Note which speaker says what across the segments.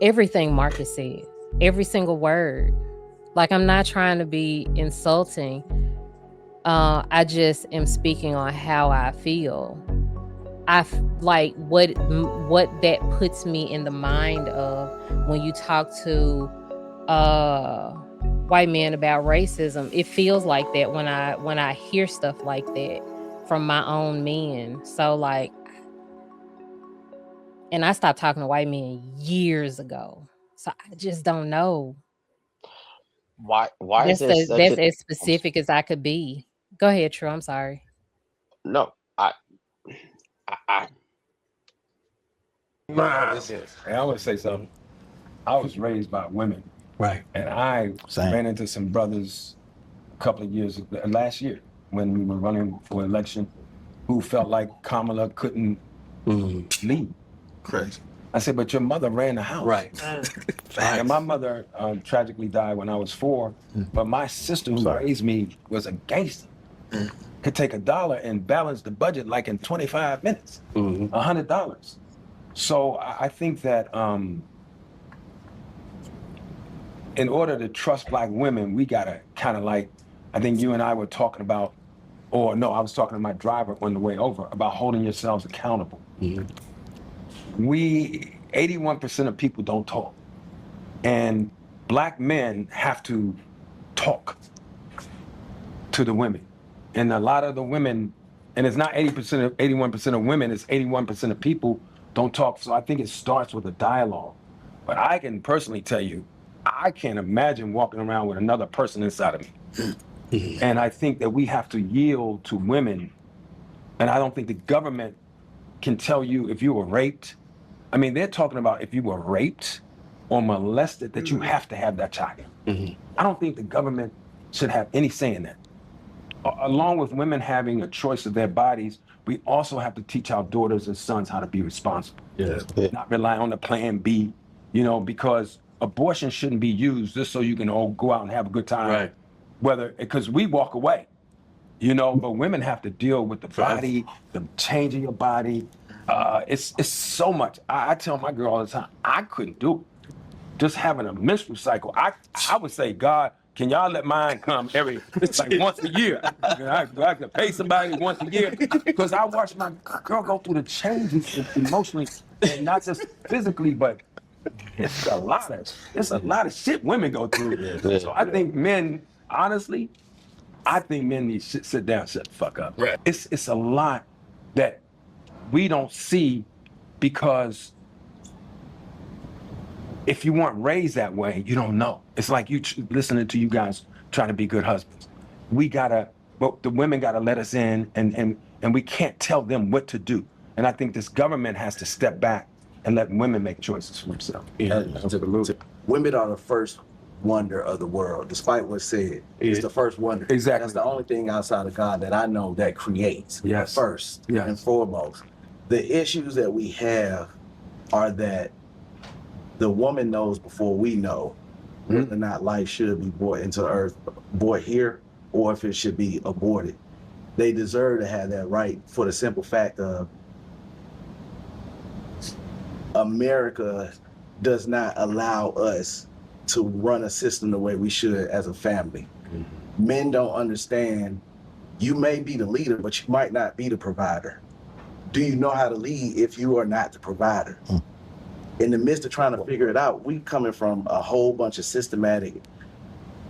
Speaker 1: everything Marcus said, every single word. Like, I'm not trying to be insulting. I just am speaking on how I feel. Like what that puts me in the mind of when you talk to white men about racism. It feels like that when I hear stuff like that from my own men. So like, and I stopped talking to white men years ago. So I just don't know.
Speaker 2: Why is
Speaker 1: That's
Speaker 2: there
Speaker 1: the
Speaker 2: such
Speaker 1: that's
Speaker 2: a
Speaker 1: as specific as I could be. Go ahead, True. I'm sorry.
Speaker 2: no? I
Speaker 3: No, this is. And I want to say something. I was raised by women,
Speaker 4: Right.
Speaker 3: and I
Speaker 4: Same.
Speaker 3: ran into some brothers a couple of years last year when we were running for election who felt like Kamala couldn't lead.
Speaker 4: Correct.
Speaker 3: I said, but your mother ran the house.
Speaker 4: Right.
Speaker 3: And my mother tragically died when I was 4, but my sister who raised me was a gangster. Could take $1 and balance the budget like in 25 minutes, $100. So I think that in order to trust Black women, we gotta kind of like, I think you and I were talking about, or no, I was talking to my driver on the way over about holding yourselves accountable. 81% of people don't talk. And Black men have to talk to the women. And a lot of the women, and it's not 81% of women, it's 81% of people don't talk. So I think it starts with a dialogue. But I can personally tell you, I can't imagine walking around with another person inside of me. And I think that we have to yield to women. And I don't think the government can tell you if you were raped. I mean, they're talking about if you were raped or molested, that you have to have that child. I don't think the government should have any say in that. Along with women having a choice of their bodies, we also have to teach our daughters and sons how to be responsible. Not rely on the plan B, because abortion shouldn't be used just so you can all go out and have a good time.
Speaker 4: Right.
Speaker 3: Because we walk away, but women have to deal with the body, the change in your body. It's so much. I tell my girl all the time, I couldn't do it. Just having a menstrual cycle, I would say, God, can y'all let mine come like once a year? I could pay somebody once a year because I watch my girl go through the changes emotionally, and not just physically, but it's a lot of shit women go through. So I think men, honestly, need to sit down, shut the fuck up.
Speaker 4: Right.
Speaker 3: It's a lot that we don't see because if you weren't raised that way, you don't know. It's like you listening to you guys trying to be good husbands. But the women gotta let us in, and we can't tell them what to do. And I think this government has to step back and let women make choices for themselves.
Speaker 5: Women are the first wonder of the world, despite what's said. It's the first wonder.
Speaker 3: Exactly.
Speaker 5: That's the only thing outside of God that I know that creates first and foremost. The issues that we have are that the woman knows before we know whether or not life should be brought into earth, brought here, or if it should be aborted. They deserve to have that right for the simple fact of America does not allow us to run a system the way we should as a family. Men don't understand, you may be the leader, but you might not be the provider. Do you know how to lead if you are not the provider? In the midst of trying to figure it out, we coming from a whole bunch of systematic,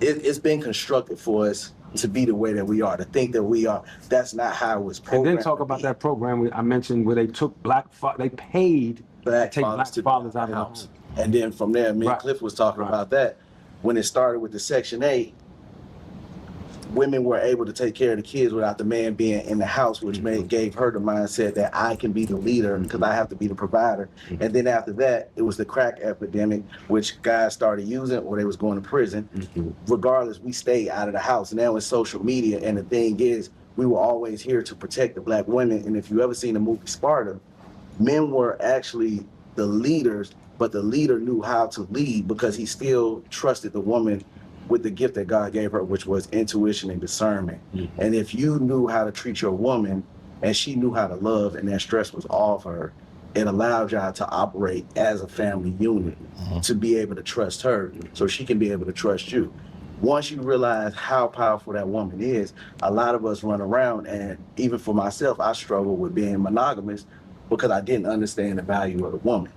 Speaker 5: it's been constructed for us to be the way that we are, to think that we are. That's not how it was programmed.
Speaker 3: And then talk about that program I mentioned where they took they paid
Speaker 5: Black
Speaker 3: to take
Speaker 5: fathers
Speaker 3: Black fathers out of the house.
Speaker 5: And then from there, me and Cliff was talking about that. When it started with the Section 8, women were able to take care of the kids without the man being in the house, which gave her the mindset that I can be the leader because I have to be the provider. And then after that, it was the crack epidemic, which guys started using or they was going to prison. Regardless, we stayed out of the house. And now it's social media. And the thing is, we were always here to protect the Black women. And if you ever seen the movie Sparta, men were actually the leaders, but the leader knew how to lead because he still trusted the woman with the gift that God gave her, which was intuition and discernment. And if you knew how to treat your woman and she knew how to love and that stress was off her, it allowed y'all to operate as a family unit, to be able to trust her so she can be able to trust you. Once you realize how powerful that woman is, a lot of us run around, and even for myself, I struggle with being monogamous because I didn't understand the value of the woman.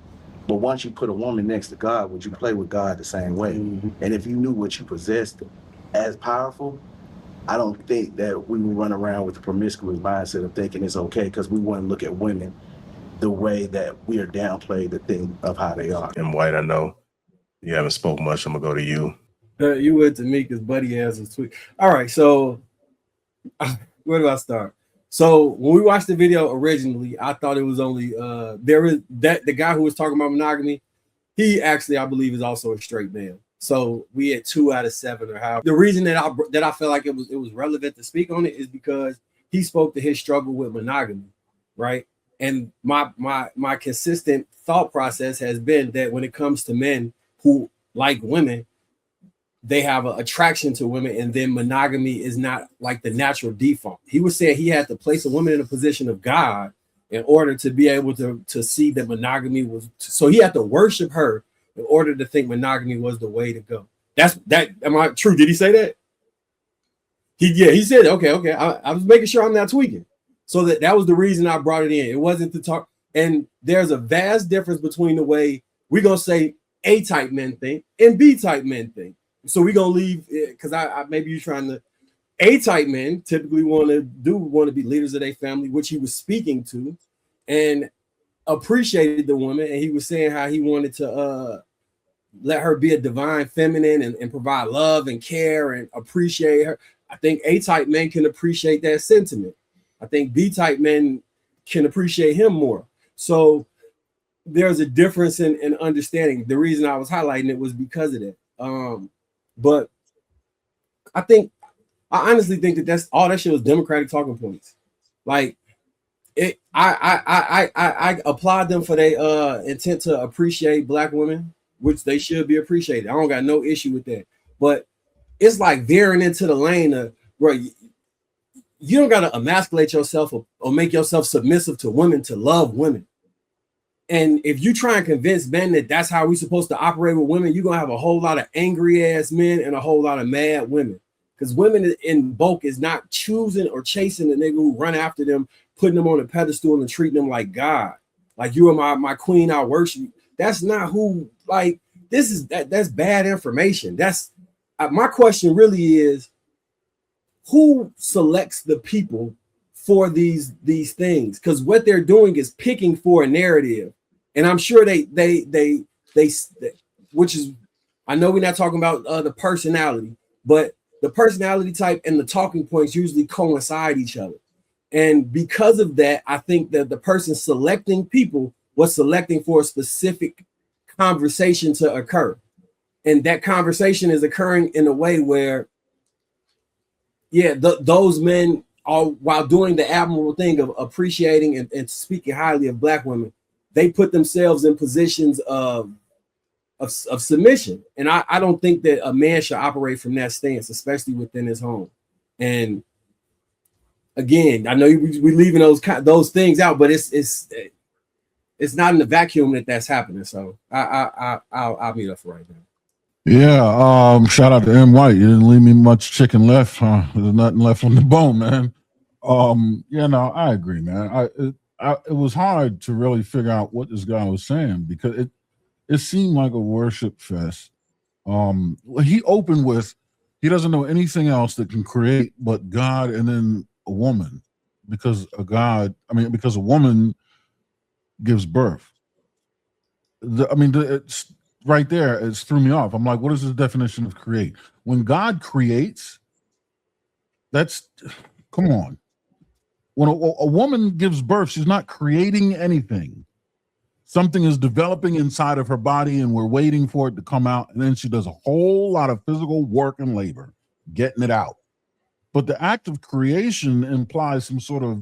Speaker 5: But once you put a woman next to God, would you play with God the same way? And if you knew what you possessed as powerful, I don't think that we would run around with the promiscuous mindset of thinking it's okay, because we wouldn't look at women the way that we are downplayed the thing of how they are.
Speaker 4: And White, I know you haven't spoke much. I'm gonna go to you.
Speaker 6: You went to me because Buddy has a tweet. All right, so where do I start? So when we watched the video originally, I thought it was only there is that the guy who was talking about monogamy, he actually, I believe, is also a straight man. So we had 2 out of 7 or how. The reason that I felt like it was relevant to speak on it is because he spoke to his struggle with monogamy, right? And my consistent thought process has been that when it comes to men who like women, they have an attraction to women, and then monogamy is not like the natural default. He was saying he had to place a woman in a position of God in order to be able to see that monogamy was, so he had to worship her in order to think monogamy was the way to go. That's that. Am I true? Did he say that? He said, okay. I was making sure I'm not tweaking. So that was the reason I brought it in. It wasn't to talk. And there's a vast difference between the way we're going to say A-type men think and B-type men think. So we're going to leave, because I maybe you're trying to, A-type men typically want to be leaders of their family, which he was speaking to, and appreciated the woman. And he was saying how he wanted to let her be a divine feminine and provide love and care and appreciate her. I think A-type men can appreciate that sentiment. I think B-type men can appreciate him more. So there's a difference in understanding. The reason I was highlighting it was because of that. But I honestly think that that's all that shit was Democratic talking points. Like it, I applaud them for their intent to appreciate Black women, which they should be appreciated. I don't got no issue with that. But it's like veering into the lane of where you don't got to emasculate yourself or make yourself submissive to women to love women. And if you try and convince men that that's how we're supposed to operate with women, you're going to have a whole lot of angry ass men and a whole lot of mad women. Because women in bulk is not choosing or chasing the nigga who run after them, putting them on a pedestal and treating them like God. Like, you are my queen, I worship you. That's not who, like, that's bad information. That's my question really is, who selects the people for these things? Because what they're doing is picking for a narrative, and I'm sure they which is, I know we're not talking about the personality, but the personality type and the talking points usually coincide each other. And because of that, I think that the person selecting people was selecting for a specific conversation to occur, and that conversation is occurring in a way where, those men are, while doing the admirable thing of appreciating and speaking highly of Black women, they put themselves in positions of submission. And I don't think that a man should operate from that stance, especially within his home. And again, I know we're leaving those things out, but it's not in the vacuum that's happening. So I'll meet up for right now.
Speaker 7: Yeah, shout out to M. White. You didn't leave me much chicken left, huh? There's nothing left on the bone, man. I agree, man. It was hard to really figure out what this guy was saying, because it seemed like a worship fest. He opened with, he doesn't know anything else that can create but God and then a woman, because a woman gives birth. It's right there. It threw me off. I'm like, what is the definition of create? When God creates, come on. When a woman gives birth, she's not creating anything. Something is developing inside of her body, and we're waiting for it to come out. And then she does a whole lot of physical work and labor getting it out. But the act of creation implies some sort of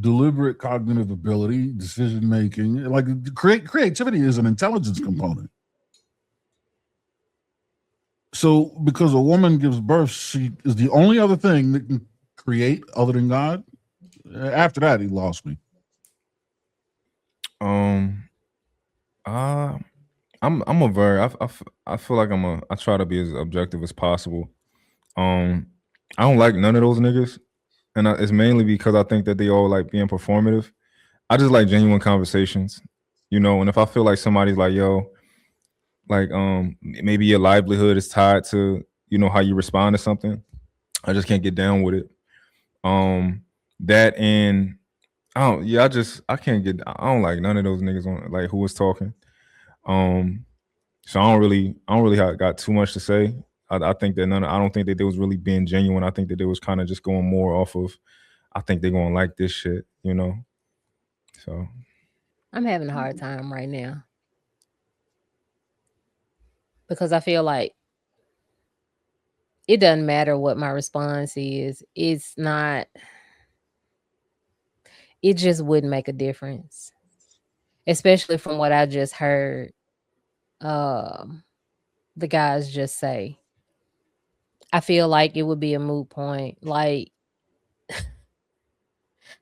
Speaker 7: deliberate cognitive ability, decision making. Like, creativity is an intelligence component. So because a woman gives birth, she is the only other thing that can create other than God. After that, he lost me.
Speaker 8: Um, uh, I'm a very I feel like I try to be as objective as possible. I don't like none of those niggas, and it's mainly because I think that they all like being performative. I just like genuine conversations, you know. And if I feel like somebody's like, yo, like maybe your livelihood is tied to how you respond to something, I just can't get down with it. That and I don't. Yeah, I can't get. I don't like none of those niggas on like who was talking. Um, so I don't really got too much to say. I think that I don't think that they was really being genuine. I think that they was kind of just going more off of. I think they're gonna like this shit, you know. So
Speaker 1: I'm having a hard time right now because I feel like it doesn't matter what my response is. It's not. It just wouldn't make a difference, especially from what I just heard. The guys just say. I feel like it would be a moot point. Like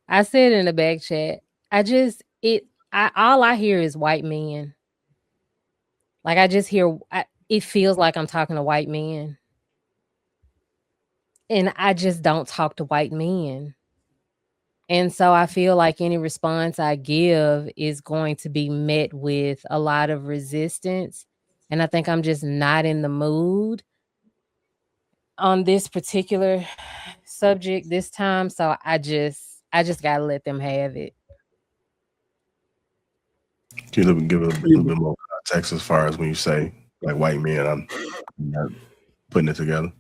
Speaker 1: I said in the back chat, all I hear is white men. Like I just hear it feels like I'm talking to white men. And I just don't talk to white men. And so I feel like any response I give is going to be met with a lot of resistance. And I think I'm just not in the mood on this particular subject this time. So I just gotta let them have it.
Speaker 4: Can you give a little bit more context as far as when you say like white men? I'm not putting it together.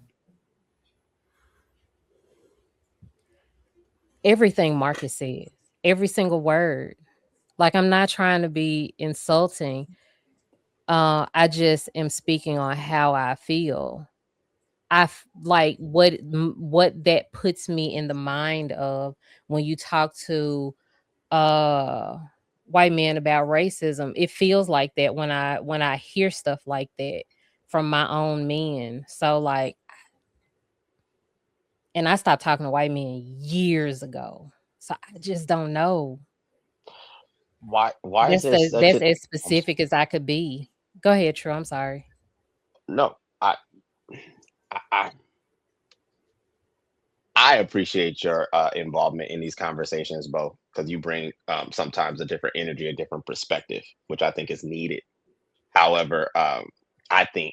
Speaker 1: Everything Marcus says, every single word. Like I'm not trying to be insulting. I just am speaking on how I feel. Like what that puts me in the mind of when you talk to white men about racism. It feels like that when I hear stuff like that from my own men. So like, and I stopped talking to white men years ago. So I just don't know.
Speaker 2: Why is this such
Speaker 1: That's
Speaker 2: a
Speaker 1: as specific as I could be. Go ahead, True. I'm sorry.
Speaker 2: no? I I appreciate your involvement in these conversations, Bo, because you bring sometimes a different energy, a different perspective, which I think is needed. However, I think